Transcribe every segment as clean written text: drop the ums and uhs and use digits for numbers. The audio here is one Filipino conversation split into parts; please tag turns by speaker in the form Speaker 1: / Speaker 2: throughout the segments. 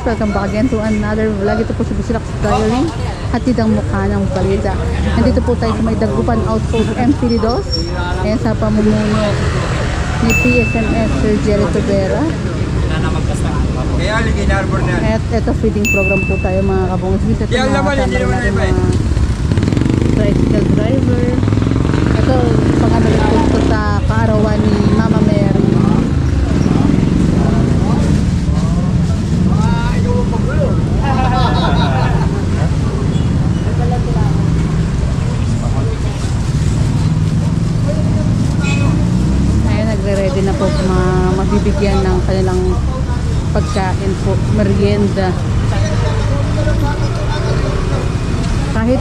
Speaker 1: welcome back again to another vlog. Ito po si Busilak Diary, hatid ang mukha ng balita. Nandito po tayo sa may Dagupan Outpost MPD2. Ayan sa pamumuno ni PSMS Sir Jerry Tobera. At ito feeding program po tayo mga kabungis. Ito mga kasama natin mga tricycle driver. Ito pang-analit po sa kaarawan ni Mama Mary. Ayan, nagre-ready na po mabibigyan ng kanilang pagkain po, merienda. Kahit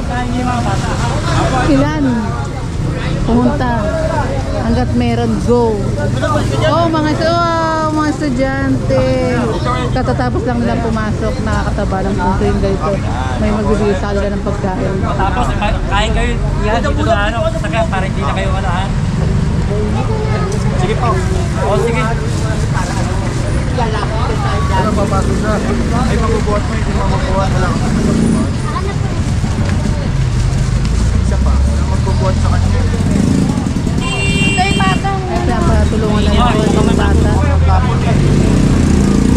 Speaker 1: ilan pumunta hanggat meron, go. Mga estudyante katatapos lang nilang pumasok, nakakataba ng punto yung ganito, may magbibigay sa kanila ng pagkain.
Speaker 2: Tapos kain kayo yan dito sa ano, sakyan para hindi na kayo malahan. Sige po. O sige.
Speaker 3: Ano papasok na? Ay mabubuhat mo, hindi mo mabubuhat. Wala kang mabubuhat. Isa pa, magbubuhat sa kanya.
Speaker 1: Kaya patulungan na rin po ng bata.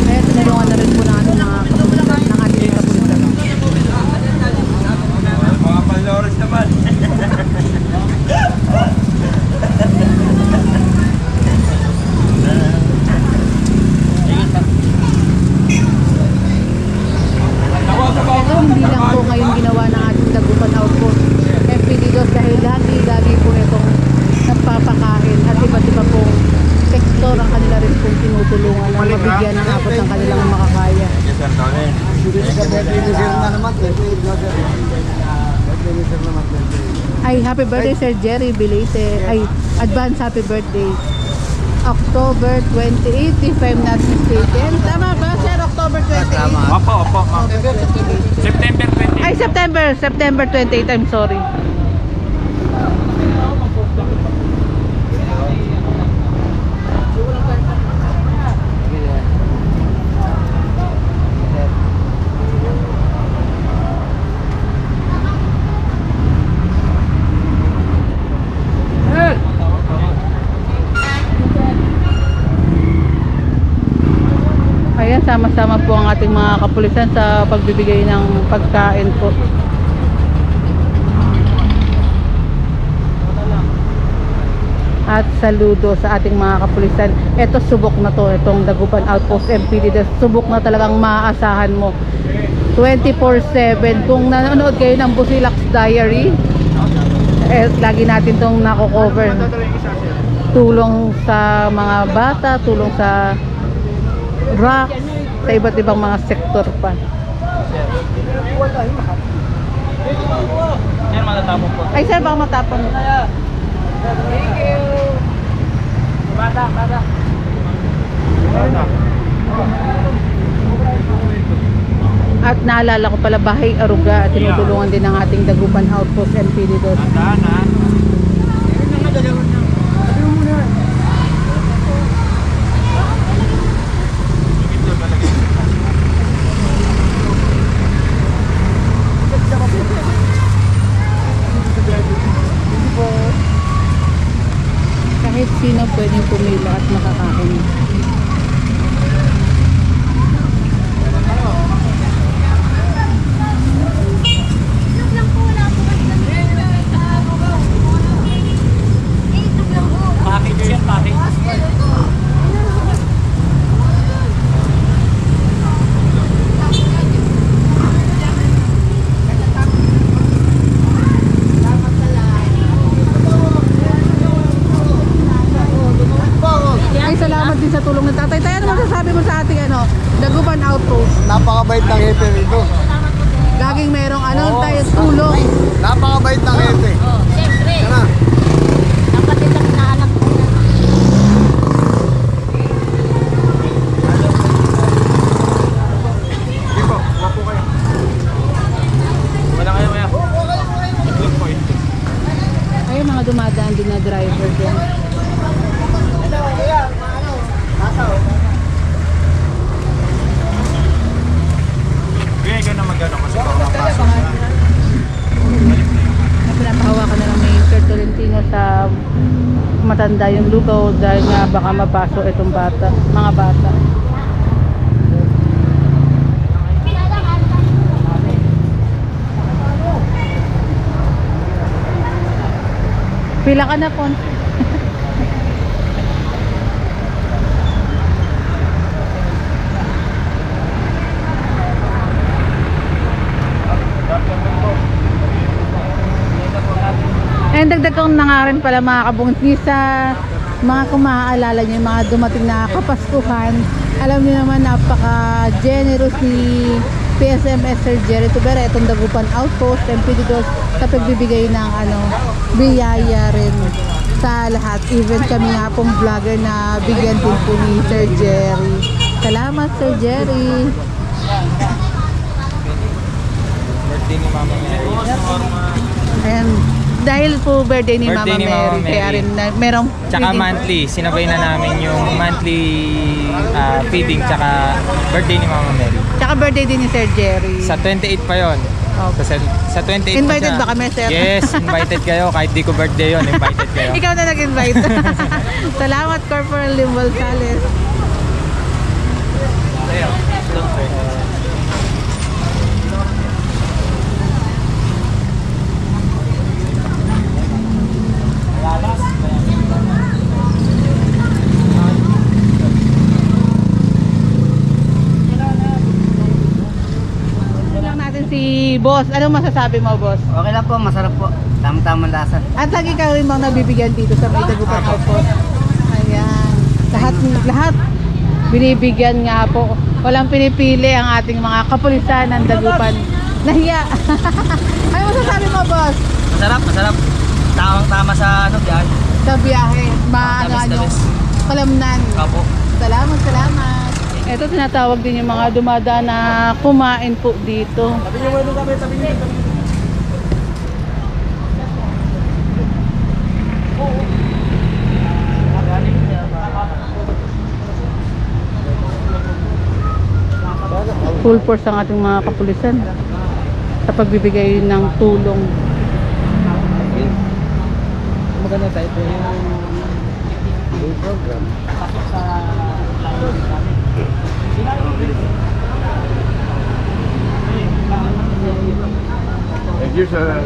Speaker 1: Kaya tinulungan na rin po natin ng ating kapulisan.
Speaker 3: Mga palores naman.
Speaker 1: Ito hindi lang po ngayon ginawa ng ating Dagupan Outpost MPD2 dahil lagi po itong nagpapakain at iba't iba pong sektor ang kanila rin pong tinutulungan na mabigyan ng abot ng kanilang makakaya.
Speaker 3: Yes, sir, Tony.
Speaker 1: Ay, happy birthday Sir Jerry belated. Ay, advance happy birthday. October 28 if I'm not mistaken. Tama ba Sir? October 28?
Speaker 2: Opo. September 20.
Speaker 1: Ay, September 28. I'm sorry. Ayan, sama-sama po ang ating mga kapulisan sa pagbibigay ng pagkain po. At saludo sa ating mga kapulisan. Ito subok na to, itong Dagupan Outpost MPD. Subok na talagang maaasahan mo 24/7. Kung nanonood kayo ng Busilak's Diary, lagi natin tong nako-cover. Tulong sa mga bata, tulong sa rock, sa iba't ibang mga sektor pa.
Speaker 2: Sir, matatapon po.
Speaker 1: Ay sir, baka matapon.
Speaker 2: Thank you. Bata.
Speaker 1: At naalala ko pala, Bahay Aruga at tinutulungan din ng ating Dagupan Outpost MPD2. Kahit sino pwedeng pumila at makakain. Salamat din sa tulong ng tatay. Tayo, ano masasabi mo sa ating Dagupan Outpost?
Speaker 3: Napakabait ng hepe rito.
Speaker 1: Laging merong tayo tulong.
Speaker 3: Napakabait ng hepe.
Speaker 4: Siyempre.
Speaker 3: Sana.
Speaker 4: Kapatid ang naanak ko.
Speaker 3: Hindi po, wapo kayo.
Speaker 2: Wala kayo maya.
Speaker 1: Ayun, mga dumadaan din na driver din.
Speaker 3: magano kasi baka mapasok na.
Speaker 1: Pinapahawakan na lang ni Sir Tolentino sa matanda yung lugaw dahil nga baka mapasok itong bata, mga bata. Pila ka na po. And dagdag kong na nga rin pala mga kabungsi sa mga kumaalala nyo, yung mga dumating na kapaskuhan. Alam niyo naman napaka-generous ni PSMS Sir Jerry Tubera, itong Dagupan Outpost, MPD2 sa pagbibigay ng biyaya rin sa lahat. Even kami nga pong vlogger na bigyan din po ni Sir Jerry. Salamat Sir Jerry.
Speaker 3: Birthday ni Mama Mary.
Speaker 1: Ayan. Dahil po birthday ni Mama Mary, kaya rin merong
Speaker 5: Tsaka
Speaker 1: feeding.
Speaker 5: monthly, sinabay na namin yung monthly feeding tsaka birthday ni Mama Mary.
Speaker 1: Tsaka birthday din ni Sir Jerry.
Speaker 5: Sa 28 pa yon.
Speaker 1: Okay.
Speaker 5: Sa 28
Speaker 1: Invited
Speaker 5: pa siya.
Speaker 1: ba kami, sir?
Speaker 5: Yes, invited kayo. Kahit di ko birthday yon, invited kayo.
Speaker 1: Ikaw na nag-invite. Salamat Corporal Limbal Sales. Lang natin si Boss. Anong masasabi mo, Boss?
Speaker 2: Okay lang po, masarap po. Tamang-tamang lasa.
Speaker 1: At lagi ka rin bang nabibigyan dito sa Dagupan Outpost? Ayan. Lahat binibigyan nga po. Walang pinipili ang ating mga kapulisan ng Dagupan. Nahiya. Ano masasabi mo, Boss?
Speaker 2: Masarap. Tamang-tama sa biyahe.
Speaker 1: Sa biyahe,
Speaker 2: Tamis-tamis.
Speaker 1: kalamnan.
Speaker 2: Opo.
Speaker 1: Salamat. Ito tinatawag din yung mga dumadaan na kumain po dito. Full force ang ating mga kapulisan sa pagbibigay ng tulong.
Speaker 5: Maganda tayo po yung program.
Speaker 3: Thank you, sir.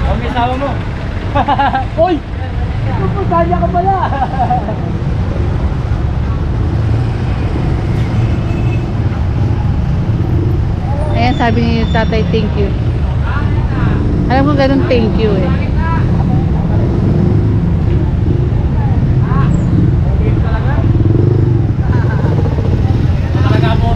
Speaker 2: Ang isawa mo. Hoy! Pupuntahan ka pala.
Speaker 1: Ayan, sabi ni tatay, thank you. Alam mo ganun, thank you eh.
Speaker 2: Talaga po.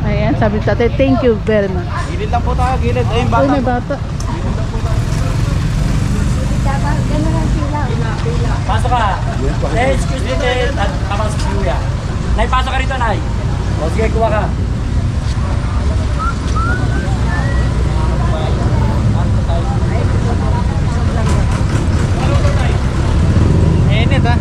Speaker 1: Ayan, sabi ni tatay, thank you very much.
Speaker 3: Gilid lang po tayo, gilid. Ayun,
Speaker 1: Uy, may bata.
Speaker 2: Pasok ka. Excuse me, papasok si Kuya. Nay, pasok ka rito, Nay. O sige, kuha ka.
Speaker 5: Init ah.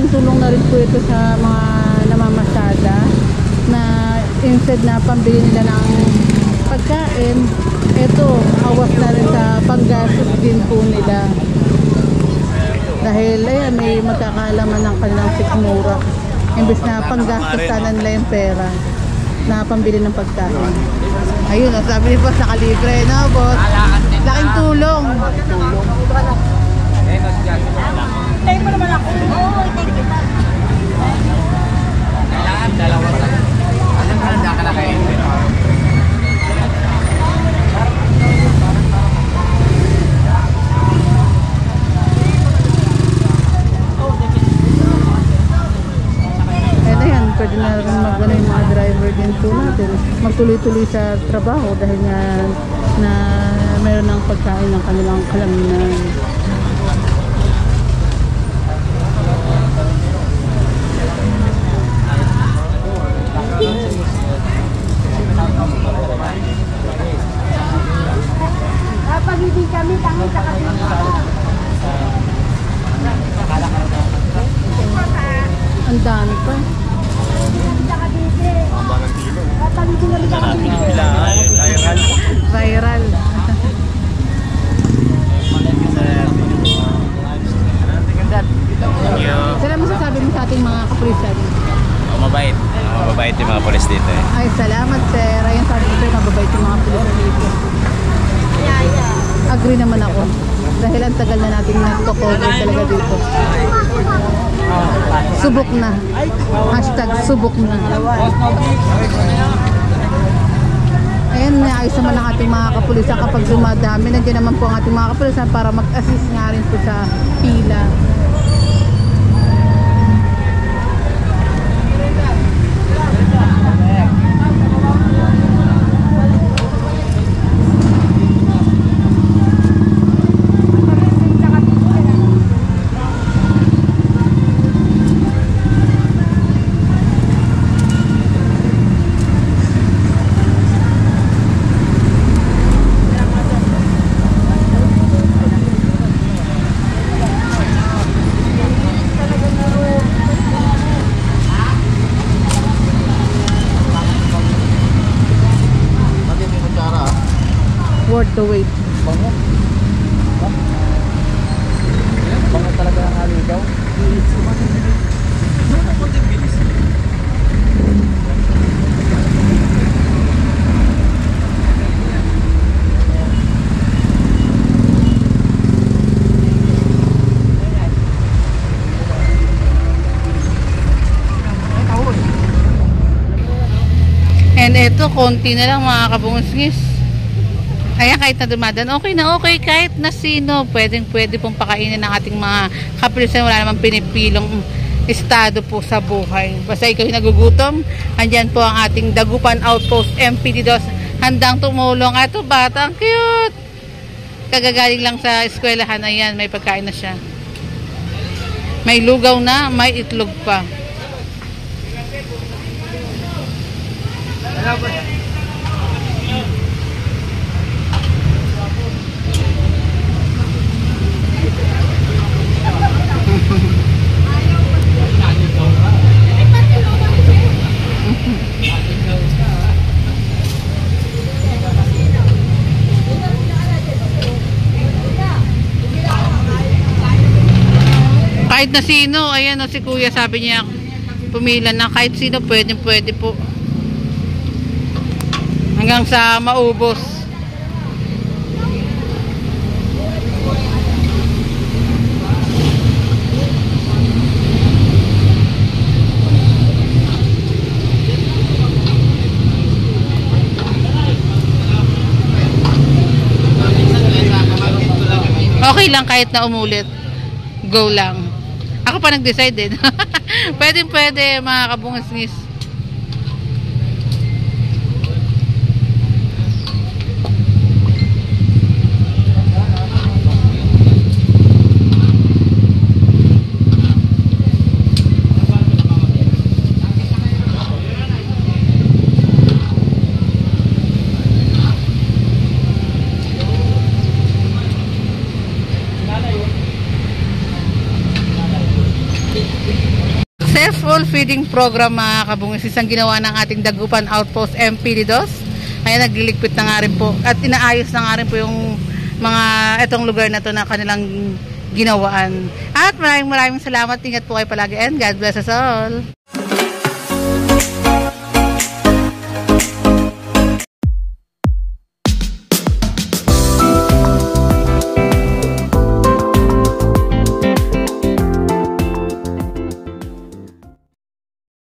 Speaker 1: malaking tulong na rin po ito sa mga namamasada na instead na pambili nila ng pagkain, ito, awas na rin sa panggastos din po nila. Dahil ayan, may magkakaalaman ng kanilang sikmura. Imbes na panggastos sana nila yung pera na pambili ng pagkain. Ayun, sabi ni boss, nakalibre na boss. Laking tulong.
Speaker 4: Tayo mo naman ako. Oo, thank you.
Speaker 1: Pwede na rin mag-ano yung mga driver din po natin. Magtuloy-tuloy sa trabaho dahil nga na meron ng pagkain ng kanilang kalaminan.
Speaker 4: Kapag hindi kami, tangi sa kasi.
Speaker 1: Ang dami pa. Viral.
Speaker 5: Thank you.
Speaker 1: Sila masasabi mo sa ating mga kapulisan?
Speaker 5: Mabait. Mabait yung mga polis dito eh.
Speaker 1: Ay, salamat sir. Ayun sabi ko sir, mababait yung mga kapulisan dito. Agree naman ako. Dahil ang tagal na natin nagko-cover talaga dito. Subok na. Hashtag subok na. Ayan, naayos naman ang ating mga kapulisan kapag dumadami. Nandiyan naman po ang ating mga kapulisan para mag-assist nga rin po sa pila. Worth the wait.
Speaker 3: Bango talaga ng haligaw.
Speaker 1: And eto, konti na lang mga kabungusngis. Kaya kahit na dumadan, okay na okay. Kahit na sino, pwede pong pakainin ng ating mga kapulisan. Wala namang pinipilong estado po sa buhay. Basta ikaw yung nagugutom, andyan po ang ating Dagupan Outpost MPD-2. Handang tumulong. Ato bata, ang cute. Kagagaling lang sa eskwelahan. Ayan, may pagkain na siya. May lugaw na, may itlog pa. Kahit na sino, ayan o, si kuya sabi niya pumila na kahit sino, pwede po hanggang sa maubos. Okay lang kahit na umulit, go lang. Ako pa nag-decide din. Pwede mga kabungusngis. successful feeding program mga kabungisis ang ginawa ng ating Dagupan Outpost MP Lidos. Ayan, nagliligpit na nga rin po at inaayos na nga rin po yung mga itong lugar na to na kanilang ginawaan. At maraming salamat. Ingat po kayo palagi and God bless us all.